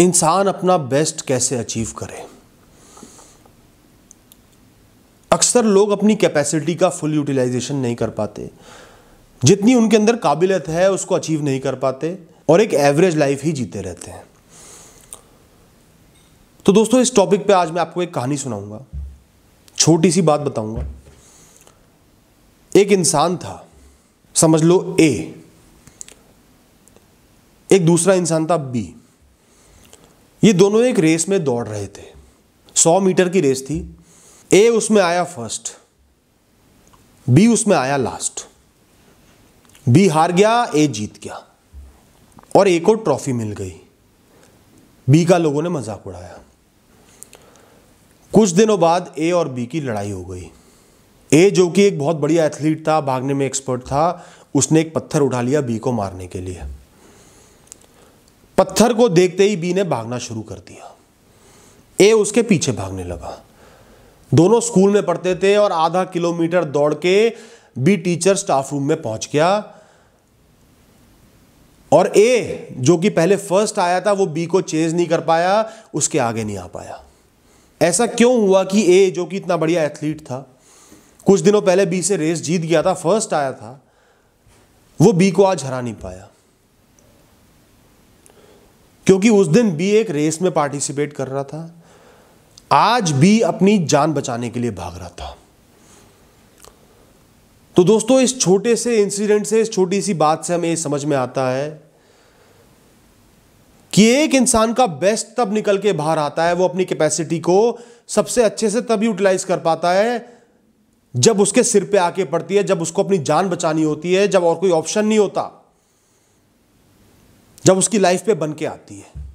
इंसान अपना बेस्ट कैसे अचीव करे। अक्सर लोग अपनी कैपेसिटी का फुल यूटिलाइजेशन नहीं कर पाते, जितनी उनके अंदर काबिलियत है उसको अचीव नहीं कर पाते और एक एवरेज लाइफ ही जीते रहते हैं। तो दोस्तों, इस टॉपिक पे आज मैं आपको एक कहानी सुनाऊंगा, छोटी सी बात बताऊंगा। एक इंसान था, समझ लो ए, एक दूसरा इंसान था बी। ये दोनों एक रेस में दौड़ रहे थे। 100 मीटर की रेस थी। ए उसमें आया फर्स्ट, बी उसमें आया लास्ट। बी हार गया, ए जीत गया और ए को ट्रॉफी मिल गई। बी का लोगों ने मजाक उड़ाया। कुछ दिनों बाद ए और बी की लड़ाई हो गई। ए, जो कि एक बहुत बढ़िया एथलीट था, भागने में एक्सपर्ट था, उसने एक पत्थर उठा लिया बी को मारने के लिए। पत्थर को देखते ही बी ने भागना शुरू कर दिया। ए उसके पीछे भागने लगा। दोनों स्कूल में पढ़ते थे और आधा किलोमीटर दौड़ के बी टीचर स्टाफ रूम में पहुंच गया और ए, जो कि पहले फर्स्ट आया था, वो बी को चेज नहीं कर पाया, उसके आगे नहीं आ पाया। ऐसा क्यों हुआ कि ए, जो कि इतना बढ़िया एथलीट था, कुछ दिनों पहले बी से रेस जीत गया था, फर्स्ट आया था, वो बी को आज हरा नहीं पाया? क्योंकि उस दिन बी एक रेस में पार्टिसिपेट कर रहा था, आज बी अपनी जान बचाने के लिए भाग रहा था। तो दोस्तों, इस छोटे से इंसिडेंट से, इस छोटी सी बात से हमें ये समझ में आता है कि एक इंसान का बेस्ट तब निकल के बाहर आता है, वो अपनी कैपेसिटी को सबसे अच्छे से तब यूटिलाइज कर पाता है जब उसके सिर पे आके पड़ती है, जब उसको अपनी जान बचानी होती है, जब और कोई ऑप्शन नहीं होता, जब उसकी लाइफ पे बन के आती है।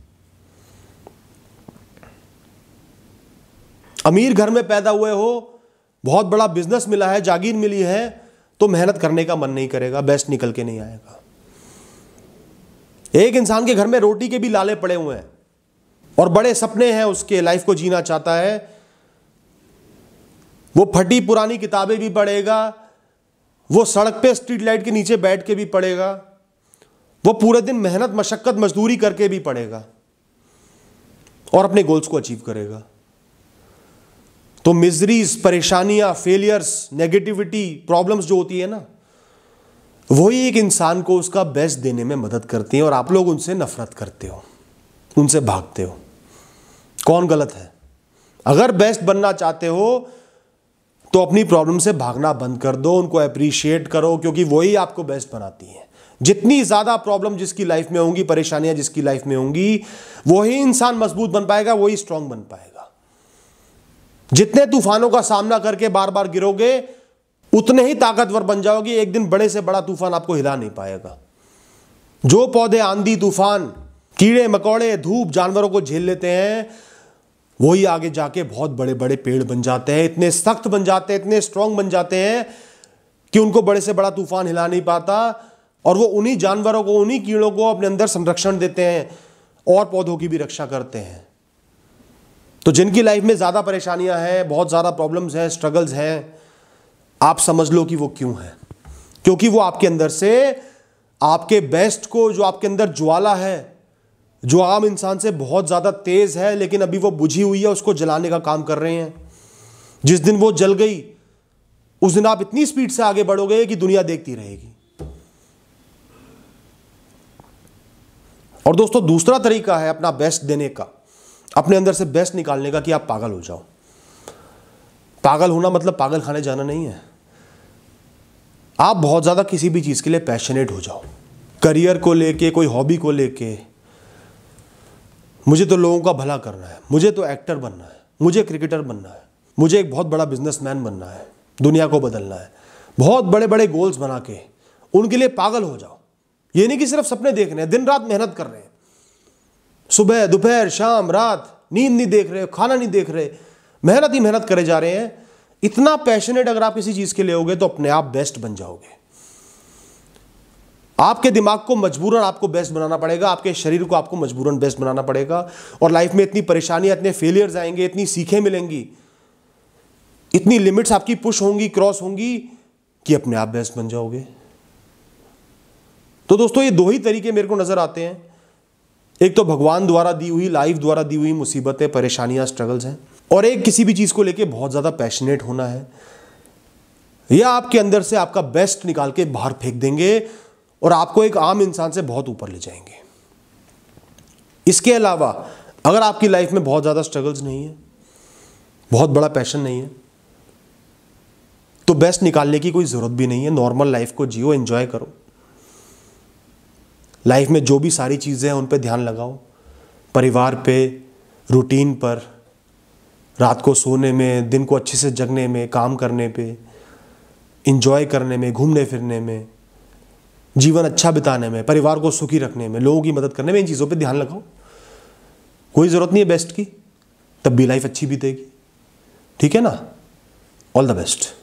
अमीर घर में पैदा हुए हो, बहुत बड़ा बिजनेस मिला है, जागीर मिली है, तो मेहनत करने का मन नहीं करेगा, बेस्ट निकल के नहीं आएगा। एक इंसान के घर में रोटी के भी लाले पड़े हुए हैं और बड़े सपने हैं, उसके लाइफ को जीना चाहता है, वो फटी पुरानी किताबें भी पढ़ेगा, वो सड़क पे स्ट्रीट लाइट के नीचे बैठ के भी पढ़ेगा, वो पूरे दिन मेहनत मशक्कत मजदूरी करके भी पढ़ेगा और अपने गोल्स को अचीव करेगा। तो मिजरीज, परेशानियां, फेलियर्स, नेगेटिविटी, प्रॉब्लम्स जो होती है ना, वही एक इंसान को उसका बेस्ट देने में मदद करती हैं और आप लोग उनसे नफरत करते हो, उनसे भागते हो। कौन गलत है? अगर बेस्ट बनना चाहते हो तो अपनी प्रॉब्लम से भागना बंद कर दो, उनको अप्रिशिएट करो, क्योंकि वही आपको बेस्ट बनाती है। जितनी ज्यादा प्रॉब्लम जिसकी लाइफ में होंगी, परेशानियां जिसकी लाइफ में होंगी, वही इंसान मजबूत बन पाएगा, वही स्ट्रांग बन पाएगा। जितने तूफानों का सामना करके बार बार गिरोगे, उतने ही ताकतवर बन जाओगे। एक दिन बड़े से बड़ा तूफान आपको हिला नहीं पाएगा। जो पौधे आंधी, तूफान, कीड़े मकोड़े, धूप, जानवरों को झेल लेते हैं, वही आगे जाके बहुत बड़े बड़े पेड़ बन जाते हैं, इतने सख्त बन जाते हैं, इतने स्ट्रांग बन जाते हैं कि उनको बड़े से बड़ा तूफान हिला नहीं पाता। और वो उन्हीं जानवरों को, उन्हीं कीड़ों को अपने अंदर संरक्षण देते हैं और पौधों की भी रक्षा करते हैं। तो जिनकी लाइफ में ज्यादा परेशानियां हैं, बहुत ज्यादा प्रॉब्लम्स हैं, स्ट्रगल्स हैं, आप समझ लो कि वो क्यों है। क्योंकि वो आपके अंदर से आपके बेस्ट को, जो आपके अंदर ज्वाला है, जो आम इंसान से बहुत ज्यादा तेज है लेकिन अभी वो बुझी हुई है, उसको जलाने का काम कर रहे हैं। जिस दिन वो जल गई, उस दिन आप इतनी स्पीड से आगे बढ़ोगे कि दुनिया देखती रहेगी। और दोस्तों, दूसरा तरीका है अपना बेस्ट देने का, अपने अंदर से बेस्ट निकालने का, कि आप पागल हो जाओ। पागल होना मतलब पागल खाने जाना नहीं है। आप बहुत ज्यादा किसी भी चीज के लिए पैशनेट हो जाओ, करियर को लेके, कोई हॉबी को लेके। मुझे तो लोगों का भला करना है, मुझे तो एक्टर बनना है, मुझे क्रिकेटर बनना है, मुझे एक बहुत बड़ा बिजनेसमैन बनना है, दुनिया को बदलना है। बहुत बड़े बड़े गोल्स बना के उनके लिए पागल हो जाओ। ये नहीं कि सिर्फ सपने देख रहे हैं, दिन रात मेहनत कर रहे हैं, सुबह दोपहर शाम रात, नींद नहीं देख रहे, खाना नहीं देख रहे, मेहनत ही मेहनत करे जा रहे हैं। इतना पैशनेट अगर आप किसी चीज के लिए होगे तो अपने आप बेस्ट बन जाओगे। आपके दिमाग को मजबूरन आपको बेस्ट बनाना पड़ेगा, आपके शरीर को आपको मजबूरन बेस्ट बनाना पड़ेगा। और लाइफ में इतनी परेशानियां, इतने फेलियर्स आएंगे, इतनी सीखें मिलेंगी, इतनी लिमिट्स आपकी पुश होंगी, क्रॉस होंगी, कि अपने आप बेस्ट बन जाओगे। तो दोस्तों, ये दो ही तरीके मेरे को नजर आते हैं एक तो भगवान द्वारा दी हुई, लाइफ द्वारा दी हुई मुसीबतें, परेशानियां, स्ट्रगल्स हैं, और एक किसी भी चीज को लेके बहुत ज्यादा पैशनेट होना है, या आपके अंदर से आपका बेस्ट निकाल के बाहर फेंक देंगे और आपको एक आम इंसान से बहुत ऊपर ले जाएंगे। इसके अलावा अगर आपकी लाइफ में बहुत ज्यादा स्ट्रगल्स नहीं है, बहुत बड़ा पैशन नहीं है, तो बेस्ट निकालने की कोई जरूरत भी नहीं है। नॉर्मल लाइफ को जियो, एंजॉय करो। लाइफ में जो भी सारी चीजें हैं उन पे ध्यान लगाओ, परिवार पे, रूटीन पर, रात को सोने में, दिन को अच्छे से जगने में, काम करने पे, एंजॉय करने में, घूमने फिरने में, जीवन अच्छा बिताने में, परिवार को सुखी रखने में, लोगों की मदद करने में, इन चीज़ों पे ध्यान लगाओ। कोई ज़रूरत नहीं है बेस्ट की, तब भी लाइफ अच्छी बीतेगी। ठीक है ना? All the best.